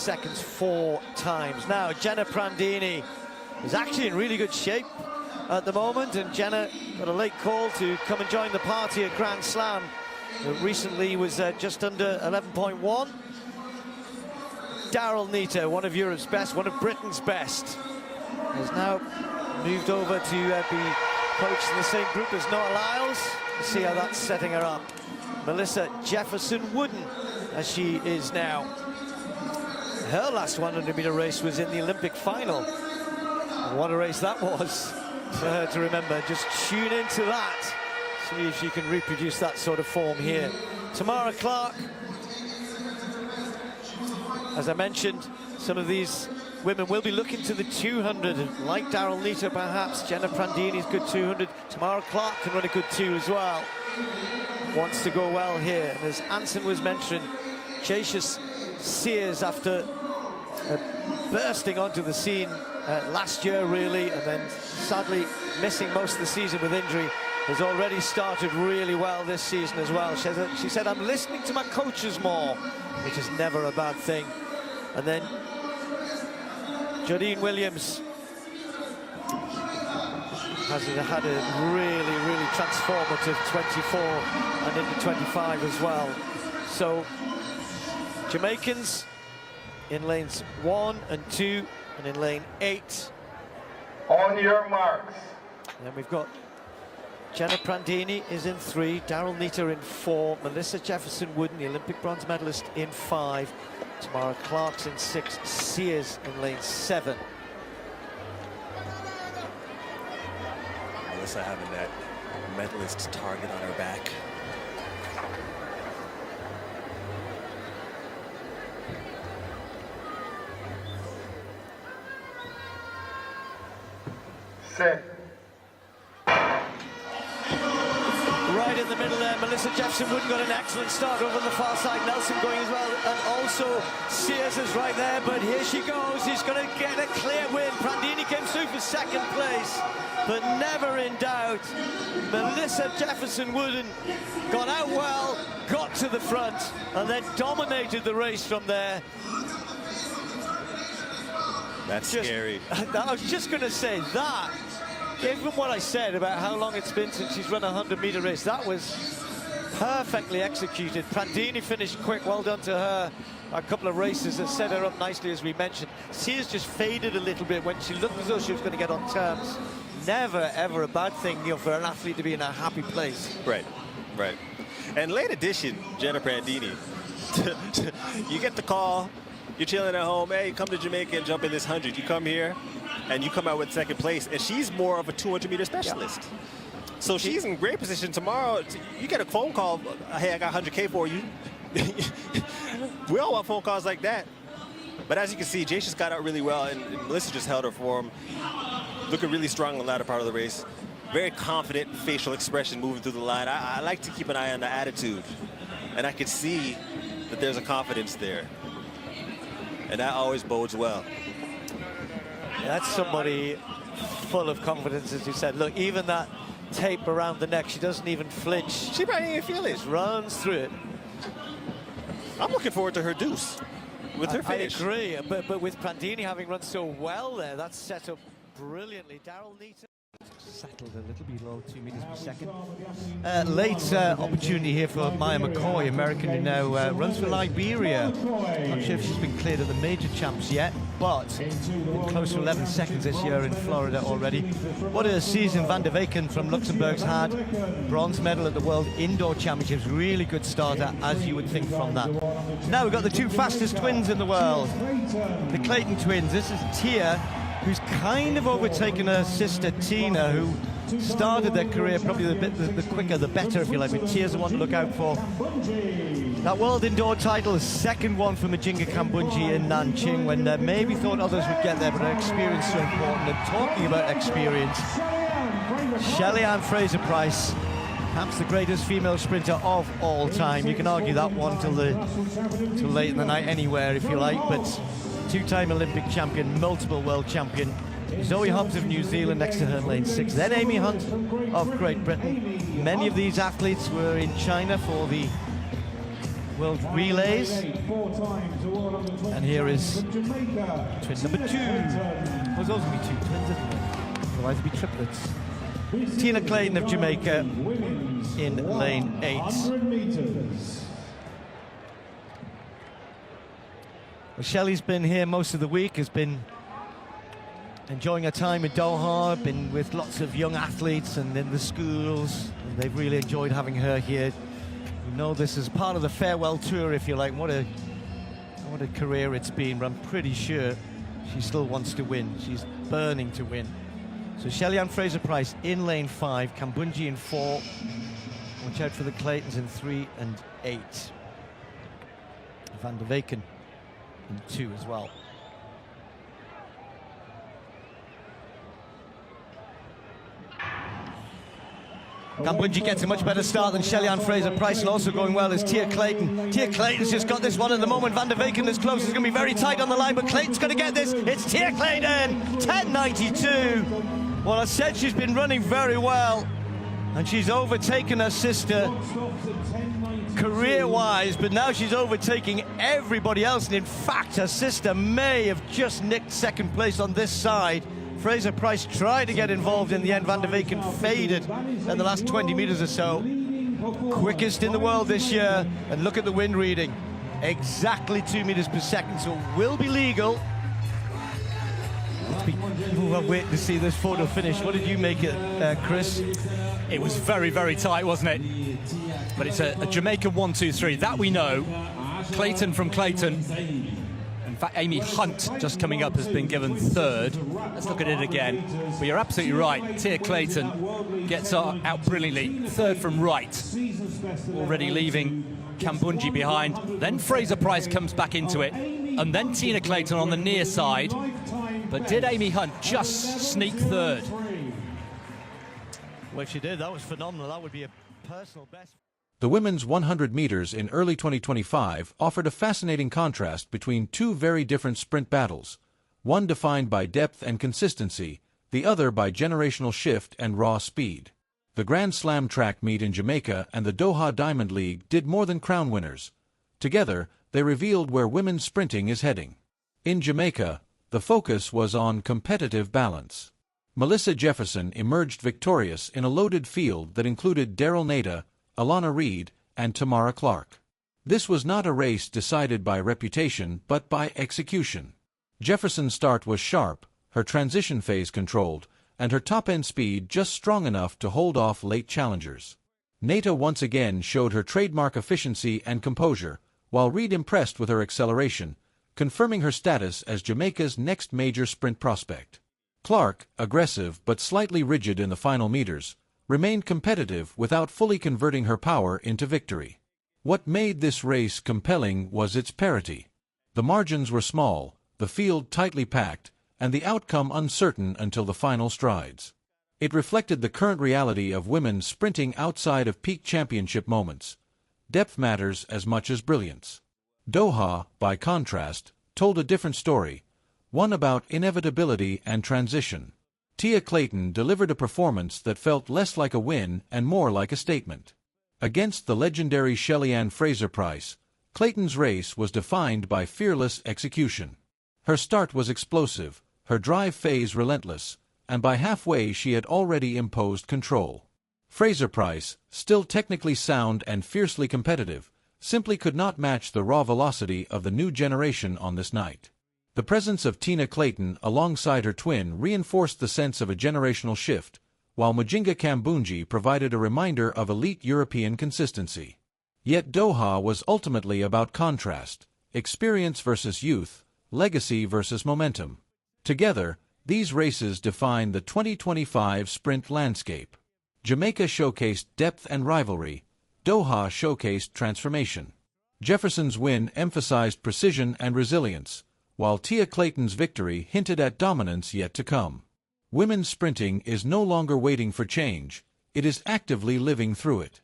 seconds 4 times. Now, Jenna Prandini is actually in really good shape at the moment, and Jenna got a late call to come and join the party at Grand Slam. Recently was just under 11.1. Daryll Neita, one of Europe's best, one of Britain's best, has now moved over to be coached in the same group as Noah Lyles. Let's see how that's setting her up. Melissa Jefferson-Wooden, as she is now. Her last 100-meter race was in the Olympic final. What a race that was for her to remember. Just tune into that. See if she can reproduce that sort of form here. Tamara Clark. As I mentioned, some of these women will be looking to the 200, like Daryll Neita perhaps. Jenna Prandini's good 200. Tamara Clark can run a good 2 as well. Wants to go well here. And as Anson was mentioning, Jacius Sears, after bursting onto the scene last year really, and then sadly missing most of the season with injury, has already started really well this season as well. She said, I'm listening to my coaches more, which is never a bad thing. And then Jodine Williams has had a really transformative 24 and into 25 as well. So Jamaicans in lanes 1 and 2, and in lane 8. On your marks. And then we've got Jenna Prandini is in 3, Daryll Neita in 4, Melissa Jefferson-Wooden, the Olympic bronze medalist, in 5, Tamara Clark's in 6, Sears in lane 7. Melissa having that medalist target on her back. Set. Right in the middle there, Melissa Jefferson-Wooden got an excellent start over on the far side. Nelson going as well, and also Sears is right there, but here she goes. She's going to get a clear win. Prandini came through for 2nd place, but never in doubt. Melissa Jefferson-Wooden got out well, got to the front, and then dominated the race from there. That's scary. I was just going to say that, given what I said about how long it's been since she's run a 100-meter race, that was perfectly executed. Prandini finished quick, well done to her. A couple of races that set her up nicely, as we mentioned. Sears just faded a little bit when she looked as though she was going to get on terms. Never, ever a bad thing, you know, for an athlete to be in a happy place. Right, right. And late addition, Jenna Prandini. You get the call, you're chilling at home, hey, come to Jamaica and jump in this 100. You come here, and you come out with 2nd place, and she's more of a 200-meter specialist. Yeah. So she's in great position. Tomorrow, you get a phone call, hey, I got 100K for you. We all want phone calls like that. But as you can see, Jacius got out really well, and Melissa just held her form. Looking really strong in the latter part of the race. Very confident facial expression moving through the line. I like to keep an eye on the attitude, and I could see that there's a confidence there. And that always bodes well. That's somebody full of confidence, as you said. Look, even that tape around the neck, she doesn't even flinch. She probably didn't feel it. Just runs through it. I'm looking forward to her deuce with her finish. I agree, but with Prandini having run so well there, that's set up brilliantly. Daryll Neita settled a little below 2 meters per second. Late opportunity here for Maya McCoy, American, who now runs for Liberia. Not sure if she's been cleared of the major champs yet, but close to 11 seconds this year in Florida already. What a season Van der Weyken from Luxembourg's had. Bronze medal at the World Indoor Championships. Really good starter, as you would think from that. Now we've got the 2 fastest twins in the world. The Clayton twins. This is Tia, who's kind of overtaken her sister Tina, who started their career probably the quicker the better, if you like, but Tia's the one to look out for. That World Indoor title, 2nd one for Majinga Kambunji in Nanjing, when maybe thought others would get there, but her experience is so important. And talking about experience, Shelly-Ann Fraser-Pryce, perhaps the greatest female sprinter of all time. You can argue that one till late in the night anywhere, if you like, but 2-time Olympic champion, multiple world champion. Zoe Hobbs of New Zealand next to her in lane 6. Then Amy Hunt of Great Britain. Many of these athletes were in China for the World Relays. And here is twin number 2. Was those going to be 2 twins, isn't it? Otherwise it'd be triplets. Tina Clayton of Jamaica in lane 8. Well, Shelly's been here most of the week, has been enjoying her time in Doha, been with lots of young athletes and in the schools, and they've really enjoyed having her here. You know, this is part of the farewell tour, if you like. What a career it's been, but I'm pretty sure she still wants to win. She's burning to win. So Shelly-Ann Fraser-Pryce in lane 5, Kambunji in 4. Watch out for the Claytons in 3 and 8. Van der Weken in 2 as well. Kambunji gets a much better start than Shelly-Ann Fraser-Pryce, and also going well is Tia Clayton. Tia Clayton's just got this one at the moment. Van der Weken is close. It's going to be very tight on the line, but Clayton's going to get this. It's Tia Clayton, 10.92. Well, I said she's been running very well, and she's overtaken her sister career-wise, but now she's overtaking everybody else, and in fact, her sister may have just nicked second place on this side. Fraser-Pryce tried to get involved in the end. Van der Weken faded in the last 20 meters or so. Quickest in the world this year, and look at the wind reading. Exactly 2 meters per second, so it will be legal. We'll wait to see this photo finish. What did you make it, Chris? It was very, very tight, wasn't it? But it's a Jamaica 1-2-3. That we know. Clayton from Clayton. In fact, Amy Hunt, just coming up, has been given 3rd. Let's look at it again. But you're absolutely right. Tia Clayton gets out brilliantly. 3rd from right. Already leaving Kambunji behind. Then Fraser-Pryce comes back into it. And then Tina Clayton on the near side. But did Amy Hunt just sneak 3rd? Well, if she did, that was phenomenal. That would be a personal best. The women's 100 meters in early 2025 offered a fascinating contrast between 2 very different sprint battles, one defined by depth and consistency, the other by generational shift and raw speed. The Grand Slam track meet in Jamaica and the Doha Diamond League did more than crown winners. Together, they revealed where women's sprinting is heading. In Jamaica, the focus was on competitive balance. Melissa Jefferson emerged victorious in a loaded field that included Daryll Neita, Alana Reid, and Tamara Clark. This was not a race decided by reputation, but by execution. Jefferson's start was sharp, her transition phase controlled, and her top-end speed just strong enough to hold off late challengers. Neita once again showed her trademark efficiency and composure, while Reid impressed with her acceleration, confirming her status as Jamaica's next major sprint prospect. Clark, aggressive but slightly rigid in the final meters, remained competitive without fully converting her power into victory. What made this race compelling was its parity. The margins were small, the field tightly packed, and the outcome uncertain until the final strides. It reflected the current reality of women sprinting outside of peak championship moments. Depth matters as much as brilliance. Doha, by contrast, told a different story, one about inevitability and transition. Tia Clayton delivered a performance that felt less like a win and more like a statement. Against the legendary Shelly-Ann Fraser-Pryce, Clayton's race was defined by fearless execution. Her start was explosive, her drive phase relentless, and by halfway she had already imposed control. Fraser-Pryce, still technically sound and fiercely competitive, simply could not match the raw velocity of the new generation on this night. The presence of Tina Clayton alongside her twin reinforced the sense of a generational shift, while Mujinga Kambunji provided a reminder of elite European consistency. Yet Doha was ultimately about contrast, experience versus youth, legacy versus momentum. Together, these races define the 2025 sprint landscape. Jamaica showcased depth and rivalry, Doha showcased transformation. Jefferson's win emphasized precision and resilience, while Tia Clayton's victory hinted at dominance yet to come. Women's sprinting is no longer waiting for change, it is actively living through it.